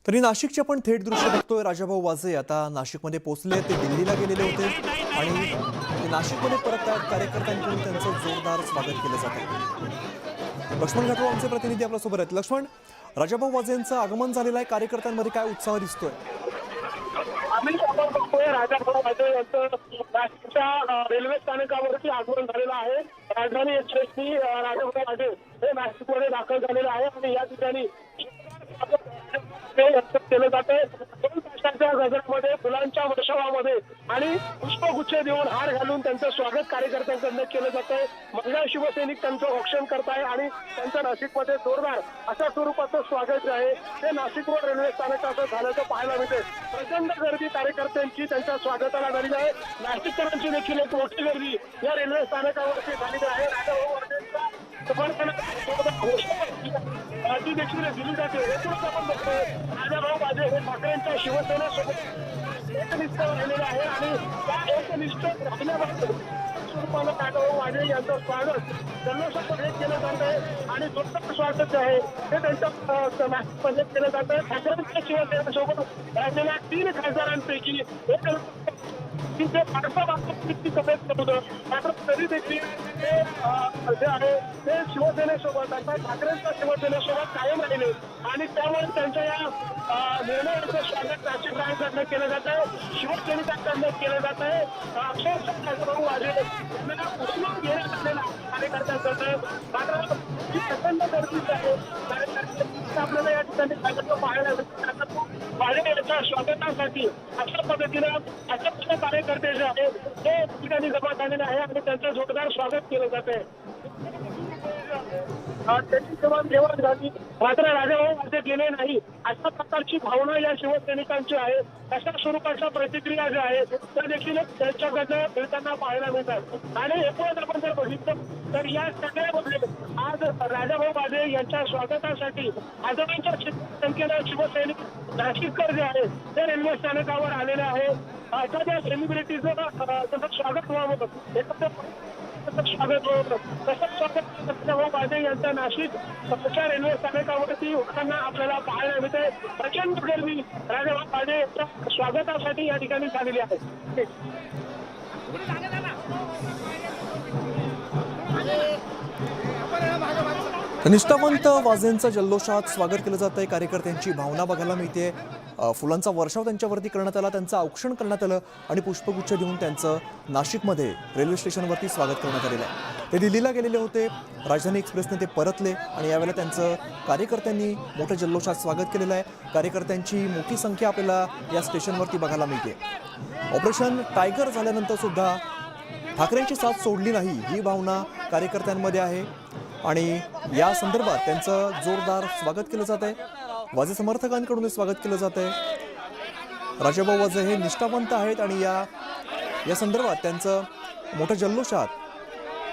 तरी नाशिकचे आपण थेट दृश्य बघतोय। राजाभाऊ वाजे आता नाशिकमध्ये पोहोचले, ते दिल्लीला गेलेले होते आणि ते नाशिकमध्ये परत कार्यकर्त्यांकडून त्यांचं जोरदार स्वागत केलं जात आहे। लक्ष्मण घाटोळ आमचे प्रतिनिधी आपल्यासोबत आहेत। लक्ष्मण, राजाभाऊ वाजेंचं आगमन झालेलं आहे, कार्यकर्त्यांमध्ये काय उत्साह दिसतोय? आम्ही आपण बघतोय राजाभाऊ वाजे यांचं नाशिकच्या रेल्वे स्थानकावरती आगमन झालेलं आहे। राजधानी एक्सप्रेसनी राजाभाऊ वाजे हे नाशिकमध्ये दाखल झालेले आहे आणि या ठिकाणी केलं जाते। 2 तासाच्या गजरामध्ये, फुलांच्या वर्षावामध्ये आणि पुष्पगुच्छ देऊन हार घालून त्यांचं स्वागत कार्यकर्त्यांकडून केलं जातंय। महिला शिवसैनिक त्यांचं औक्षण करताय आणि त्यांचं नाशिकमध्ये जोरदार अशा स्वरूपाचं स्वागत जे आहे ते नाशिक रोड रेल्वे स्थानकाचं झाल्याचं पाहायला मिळते। प्रचंड गर्दी कार्यकर्त्यांची त्यांच्या स्वागताला झालेली आहे। नाशिककरांची देखील एक मोठी गर्दी या रेल्वे स्थानकावरती झालेली आहे। राजाभाऊ वाजेंचा ती देखील दिली जाते। एकूणच आपण बघतोय राजाभाऊ वाजे हे ठाकरेंच्या शिवसेनेसोबत एकनिष्ठ राहिलेले आहे आणि त्या एकनिष्ठ राहिल्याबद्दल स्वरूपानं राजाभाऊ वाजे यांचं स्वागत जल्लोषामध्ये केलं जात आहे आणि जोरदार स्वागत जे आहे ते त्यांच्या नाशिकमध्ये केलं जात आहे। ठाकरेंच्या शिवसेनेसोबत राहिलेल्या 3 खासदारांपैकी एक तिथे सभेत नव्हतं, मात्र तरी देखील ते जे आहे ते शिवसेनेसोबत अर्थात ठाकरेंच्या शिवसेनेसोबत कायम राहिले आणि त्यामुळे त्यांच्या या निर्णयाचं स्वागत नाशिककरांकडनं केलं जात आहे, शिवसैनिकांकडनं केलं जात आहे। अक्षरशः राजाभाऊ वाजे यांना उचलून घेण्यात आलेला कार्यकर्त्यांकडनं, मात्र ही प्रचंड गर्दीची आहे। कार्यकर्ते आपल्याला या ठिकाणी कार्यक्रम पाहायला मिळतात। वाजे यांच्या स्वागतासाठी अशा पद्धतीनं कार्यकर्ते जे आहेत ते ठिकाणी जमा झालेले आहे आणि त्यांचं जोरदार स्वागत केलं जात आहे। त्याची देवाण झाली, मात्र राजाभाऊ वाजे गेले नाही अशा प्रकारची भावना या शिवसैनिकांची आहे। अशा स्वरूपाच्या प्रतिक्रिया ज्या आहेत त्या देखील त्यांच्याकडनं मिळताना पाहायला मिळतात आणि एकूणच आपण जर बघितलं तर या सगळ्यामध्ये आज राजाभाऊ वाजे यांच्या स्वागतासाठी हजारांच्या संख्येनं शिवसैनिक नाशिककर जे आहेत ते रेल्वे स्थानकावर आलेले आहेत। एखाद्या सेलिब्रिटीचं तसं स्वागत व्हावं, स्वागत व्हावं तसंच स्वागत राजाभाऊ वाजे यांच्या नाशिकच्या रेल्वे स्थानकावरती होताना आपल्याला पाहायला मिळते। प्रचंड गर्दी राजाभाऊ वाजे यांच्या स्वागतासाठी या ठिकाणी झालेली आहे। निष्ठावंत वाजेंचं जल्लोषात स्वागत केलं जात आहे। कार्यकर्त्यांची भावना बघायला मिळते। फुलांचा वर्षाव त्यांच्यावरती करण्यात आला, त्यांचं औक्षण करण्यात आलं आणि पुष्पगुच्छ देऊन त्यांचं नाशिकमध्ये रेल्वे स्टेशनवरती स्वागत करण्यात आलेलं आहे। ते दिल्लीला गेलेले होते, राजधानी एक्सप्रेसने ते परतले आणि यावेळेला त्यांचं कार्यकर्त्यांनी मोठ्या जल्लोषात स्वागत केलेलं आहे। कार्यकर्त्यांची मोठी संख्या आपल्याला या स्टेशनवरती बघायला मिळते। ऑपरेशन टायगर झाल्यानंतर सुद्धा ठाकरेंची साथ सोडली नाही ही भावना कार्यकर्त्यांमध्ये आहे आणि या संदर्भात त्यांचं जोरदार स्वागत केलं जात आहे। वाजे समर्थकांकडून स्वागत केलं जात आहे। राजाभाऊ वाजे हे निष्ठावंत आहेत आणि या संदर्भात त्यांचं मोठ्या जल्लोषात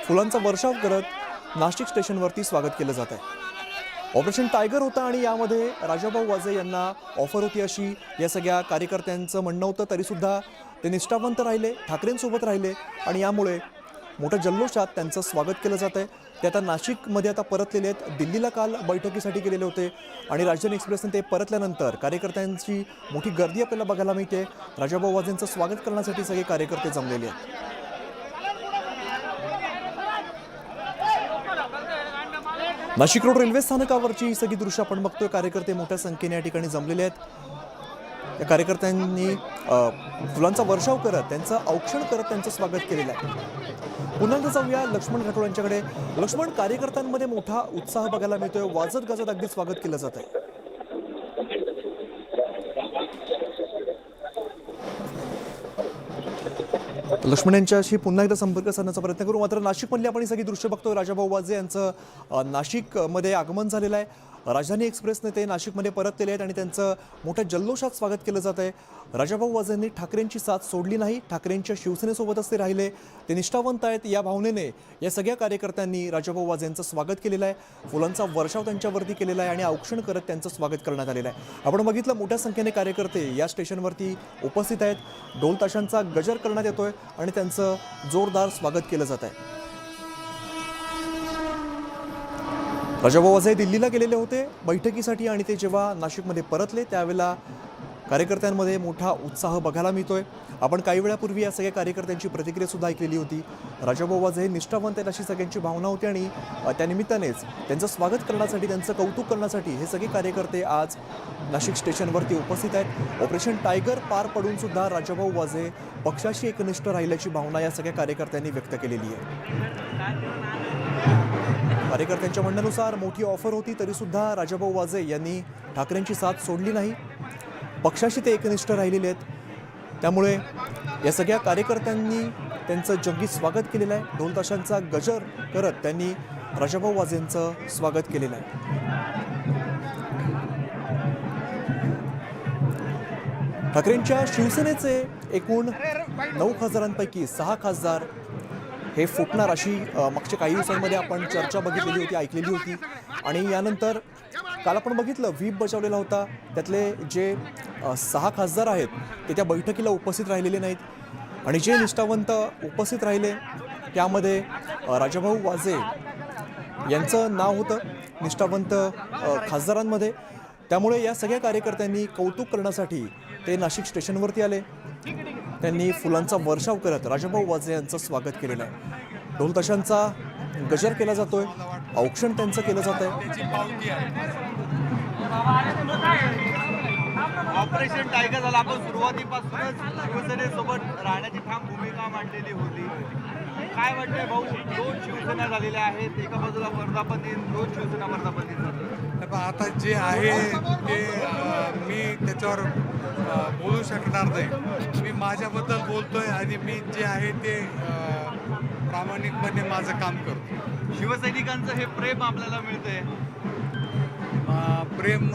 फुलांचा वर्षाव करत नाशिक स्टेशनवरती स्वागत केलं जात आहे। ऑपरेशन टायगर होता आणि यामध्ये राजाभाऊ वाजे यांना ऑफर होती अशी या सगळ्या कार्यकर्त्यांचं म्हणणं होतं, तरीसुद्धा ते निष्ठावंत राहिले, ठाकरेंसोबत राहिले आणि यामुळे मोठ्या जल्लोषात त्यांचं स्वागत केलं जात आहे। ते आता नाशिकमध्ये आता परतलेले आहेत। दिल्लीला काल बैठकीसाठी गेलेले होते आणि राजधानी एक्सप्रेसने ते परतल्यानंतर कार्यकर्त्यांची मोठी गर्दी आपल्याला बघायला मिळते। राजाभाऊ वाजेंचं स्वागत करण्यासाठी सगळे कार्यकर्ते जमलेले आहेत। नाशिक रोड रेल्वे स्थानकावरची ही सगळी दृश्य आपण बघतोय। कार्यकर्ते मोठ्या संख्येने या ठिकाणी जमलेले आहेत। या कार्यकर्त्यांनी फुलांचा वर्षाव करत, त्यांचं औक्षण करत त्यांचं स्वागत केलेलं आहे। पुन्हा जाऊया लक्ष्मण घाटोळ यांच्याकडे। लक्ष्मण, कार्यकर्त्यांमध्ये मोठा उत्साह बघायला मिळतोय, वाजत गाजत अगदी स्वागत केलं जात आहे। लक्ष्मण यांच्याशी पुन्हा एकदा संपर्क साधण्याचा प्रयत्न करू, मात्र नाशिकमधली आपण ही सगळी दृश्य बघतोय। राजाभाऊ वाजे यांचं नाशिकमध्ये आगमन झालेलं आहे। राजधानी एक्सप्रेसने ते नाशिकमध्ये परतलेले आहेत आणि त्यांचं मोठ्या जल्लोषात स्वागत केलं जात आहे। राजाभाऊ वाजेंनी ठाकरेंची साथ सोडली नाही, ठाकरेंच्या शिवसेनेसोबतच ते राहिले, ते निष्ठावंत आहेत या भावनेने या सगळ्या कार्यकर्त्यांनी राजाभाऊ वाजेंचं स्वागत केलेलं आहे। फुलांचा वर्षाव त्यांच्यावरती केलेला आहे आणि औक्षण करत त्यांचं स्वागत करण्यात आलेलं आहे। आपण बघितलं मोठ्या संख्येने कार्यकर्ते या स्टेशनवरती उपस्थित आहेत। 2 तासांचा गजर करण्यात येतोय आणि त्यांचं जोरदार स्वागत केलं जात आहे। राजाभाऊ वाजे दिल्लीला गेलेले होते बैठकीसाठी आणि ते जेव्हा नाशिकमध्ये परतले त्यावेळेला कार्यकर्त्यांमध्ये मोठा उत्साह बघायला मिळतोय. आपण काही वेळापूर्वी या सगळ्या कार्यकर्त्यांची प्रतिक्रिया सुद्धा ऐकलेली होती. राजाभाऊ वाजे हे निष्ठावंत आहेत अशी सगळ्यांची भावना होती आणि त्यानिमित्तानेच त्यांचं स्वागत करण्यासाठी त्यांचं कौतुक करण्यासाठी हे सगळे कार्यकर्ते आज नाशिक स्टेशनवरती उपस्थित आहेत. ऑपरेशन टायगर पार पडून सुद्धा राजाभाऊ वाजे पक्षाशी एकनिष्ठ राहिल्याची भावना या सगळ्या कार्यकर्त्यांनी व्यक्त केलेली आहे. कार्यकर्त्यांच्या म्हणण्यानुसार मोठी ऑफर होती तरीसुद्धा राजाभाऊ वाजे यांनी ठाकरेंची साथ सोडली नाही. पक्षाशी ते एकनिष्ठ राहिलेले आहेत. त्यामुळे या सगळ्या कार्यकर्त्यांनी त्यांचं जंगी स्वागत केलेलं आहे. ढोल ताशांचा गजर करत त्यांनी राजाभाऊ वाजेंचं स्वागत केलेलं आहे. ठाकरेंच्या शिवसेनेचे एकूण 9 खासदारांपैकी 6 खासदार हे फुटणार अशी मागच्या काही दिवसांमध्ये आपण चर्चा बघितलेली होती, ऐकलेली होती. आणि यानंतर काल आपण बघितलं व्हीप बजावलेला होता. त्यातले जे 6 खासदार आहेत ते त्या बैठकीला उपस्थित राहिलेले नाहीत आणि जे निष्ठावंत उपस्थित राहिले त्यामध्ये राजाभाऊ वाजे यांचं नाव होतं निष्ठावंत खासदारांमध्ये. त्यामुळे या सगळ्या कार्यकर्त्यांनी कौतुक करण्यासाठी ते नाशिक स्टेशनवरती आले. त्यांनी फुलांचा वर्षाव करत राजाभाऊ वाजे यांचं स्वागत केलेलं आहे. ढोल ताशांचा गजर केला जातोय, औक्षण त्यांचं केलं जात आहे. ऑपरेशन टायगर झालं. आपण सुरुवातीपासूनच शिवसेनेसोबत राहण्याची ठाम भूमिका मांडलेली होती. काय वाटतंय भाऊ, 2 शिवसेना झालेल्या आहेत, एका बाजूला वर्धापन दिन, 2 शिवसेना वर्धापन दिन झाले. आता जे आहे ते मी त्याच्यावर बोलू शकणार नाही. मी माझ्याबद्दल बोलतोय आणि मी जे आहे ते प्रामाणिकपणे माझं काम करतो. शिवसैनिकांचं हे प्रेम आपल्याला मिळतंय. प्रेम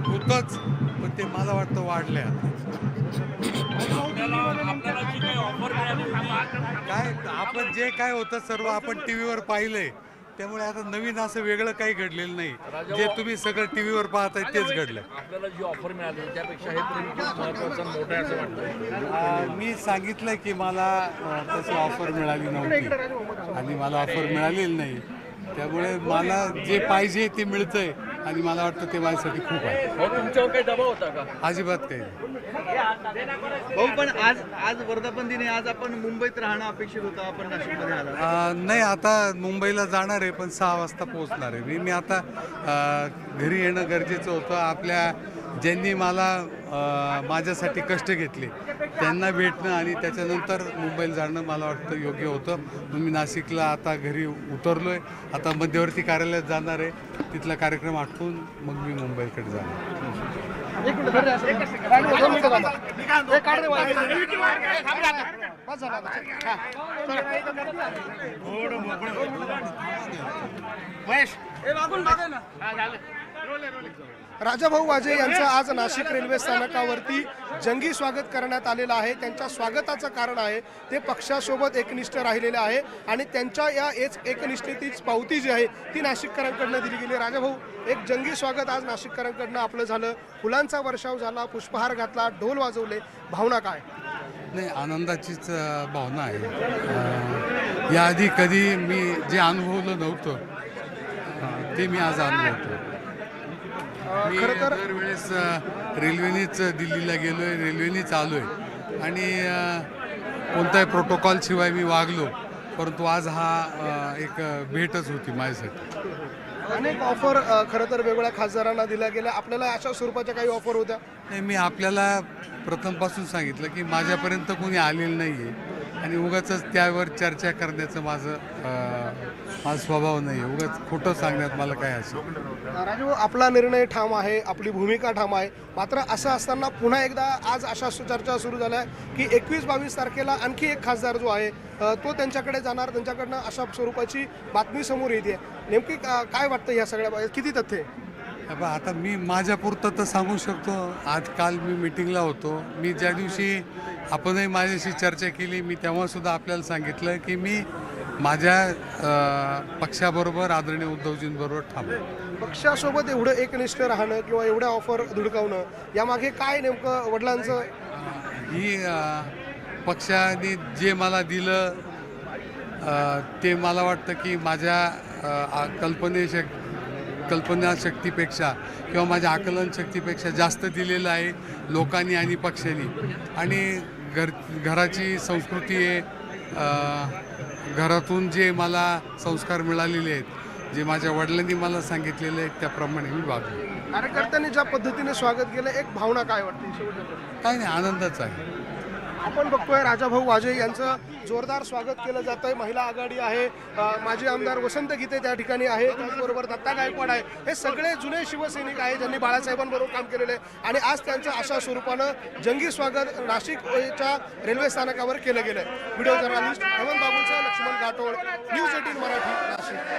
होतंच, पण ते मला वाटतं वाढले आता. काय आपण जे काय होतं सर्व आपण टी व्हीवर पाहिलंय. त्यामुळे आता नवीन असं वेगळं काही घडलेलं नाही. जे तुम्ही सगळं टी व्हीवर पाहताय तेच घडलं. आपल्याला जी ऑफर मिळाली त्यापेक्षा हे प्रेम खूप महत्त्वाचं मोठं आहे असं वाटतं. मी सांगितलं की मला तशी ऑफर मिळाली नव्हती आणि मला ऑफर मिळालेली नाही. त्यामुळे मला जे पाहिजे ते मिळतंय आणि मला वाटतं ते माझ्यासाठी खूप आहे. तुमच्यावर काही दबाव होता का? अजिबात काही नाही. भाऊ पण आज वर्धापन दिन आहे. आज आपण मुंबईत राहणं अपेक्षित होतं, आपण नाशिकमध्ये आला. नाही, आता मुंबईला जाणार आहे पण 6 वाजता पोहोचणार आहे. मी आता घरी येणं गरजेचं होतं. आपल्या ज्यांनी मला माझ्यासाठी कष्ट घेतले त्यांना भेटणं आणि त्याच्यानंतर मुंबईला जाणं मला वाटतं योग्य होतं. म्हणून मी नाशिकला आता घरी उतरलो आहे. आता मध्यवर्ती कार्यालयात जाणार आहे. तिथला कार्यक्रम आटपून मग मी मुंबईकडे जाणार. राजाभाऊ वाजे यांचं आज नाशिक रेल्वे स्थानकावरती जंगी स्वागत करण्यात आलेलं आहे. त्यांच्या स्वागताचं कारण आहे ते पक्षासोबत एकनिष्ठ राहिलेले आहे आणि त्यांच्या या एकनिष्ठतेची पावती जी आहे ती नाशिककरांकडनं दिली गेली. राजाभाऊ, एक जंगी स्वागत आज नाशिककरांकडनं आपलं झालं, फुलांचा वर्षाव झाला, पुष्पहार घातला, ढोल वाजवले, भावना काय? नाही, आनंदाचीच भावना आहे. याआधी कधी मी जे अनुभवलं नव्हतं ते मी आज अनुभवतो. मी खरं तर दरवेळेस रेल्वेनेच दिल्लीला गेलोय, रेल्वेनेच आलोय आणि कोणत्याही प्रोटोकॉल शिवाय मी वागलो. परंतु आज हा एक भेटच होती माझ्यासाठी. अनेक ऑफर खरं तर वेगवेगळ्या खासदारांना दिल्या गेल्या. आपल्याला अशा स्वरूपाच्या काही ऑफर होत्या? नाही, मी आपल्याला प्रथमपासून सांगितलं की माझ्यापर्यंत कोणी आलेलं नाही आहे आणि उगाच त्यावर चर्चा करण्याचं माझा स्वभाव नाही आहे. उगाच खोटं सांगण्यात मला काय असेल. राजू, आपला निर्णय ठाम आहे, आपली भूमिका ठाम आहे. मात्र असं असताना पुन्हा एकदा आज अशा चर्चा सुरू झाल्या की 21-22 तारखेला आणखी एक खासदार जो आहे तो त्यांच्याकडे जाणार, त्यांच्याकडनं अशा स्वरूपाची बातमी समोर येते. नेमकी काय वाटतं या सगळ्या, किती तथ्य आहे? आता मी माझ्यापुरतं तर सांगू शकतो. आज काल मी मिटिंगला होतो. मी ज्या दिवशी आपणही माझ्याशी चर्चा केली मी तेव्हासुद्धा आपल्याला सांगितलं की मी माझ्या पक्षाबरोबर आदरणीय उद्धवजींबरोबर ठाम आहे. पक्षासोबत एवढं एकनिष्ठ राहणं किंवा एवढ्या ऑफर धुडकावणं यामागे काय नेमकं वडिलांचं? ही पक्षाने जे मला दिलं ते मला वाटतं की माझ्या कल्पनेच्या कल्पनाशक्तीपेक्षा किंवा माझ्या आकलनशक्तीपेक्षा जास्त दिलेलं आहे लोकांनी आणि पक्षांनी. आणि घराची संस्कृती आहे, घरातून जे मला संस्कार मिळालेले आहेत, जे माझ्या वडिलांनी मला सांगितलेले आहेत त्याप्रमाणे मी वागलो. कार्यकर्त्यांनी ज्या पद्धतीने स्वागत केलं, एक भावना काय वाटते शेवटी? काय नाही, आनंदच आहे. आपण बघतोय राजाभाऊ वाजे यांचं जोरदार स्वागत केलं जात आहे. महिला आघाडी आहे, माजी आमदार वसंत गीते त्या ठिकाणी आहे, त्याचबरोबर दत्ता गायकवाड आहे. हे सगळे जुने शिवसैनिक आहे ज्यांनी बाळासाहेबांबरोबर काम केलेलं आहे आणि आज त्यांचं अशा स्वरूपानं जंगी स्वागत नाशिकच्या रेल्वे स्थानकावर केलं गेलं आहे. व्हिडिओ जर्नलिस्ट हेमंत बाबूलसह लक्ष्मण गाठोड, न्यूज 18 मराठी, नाशिक.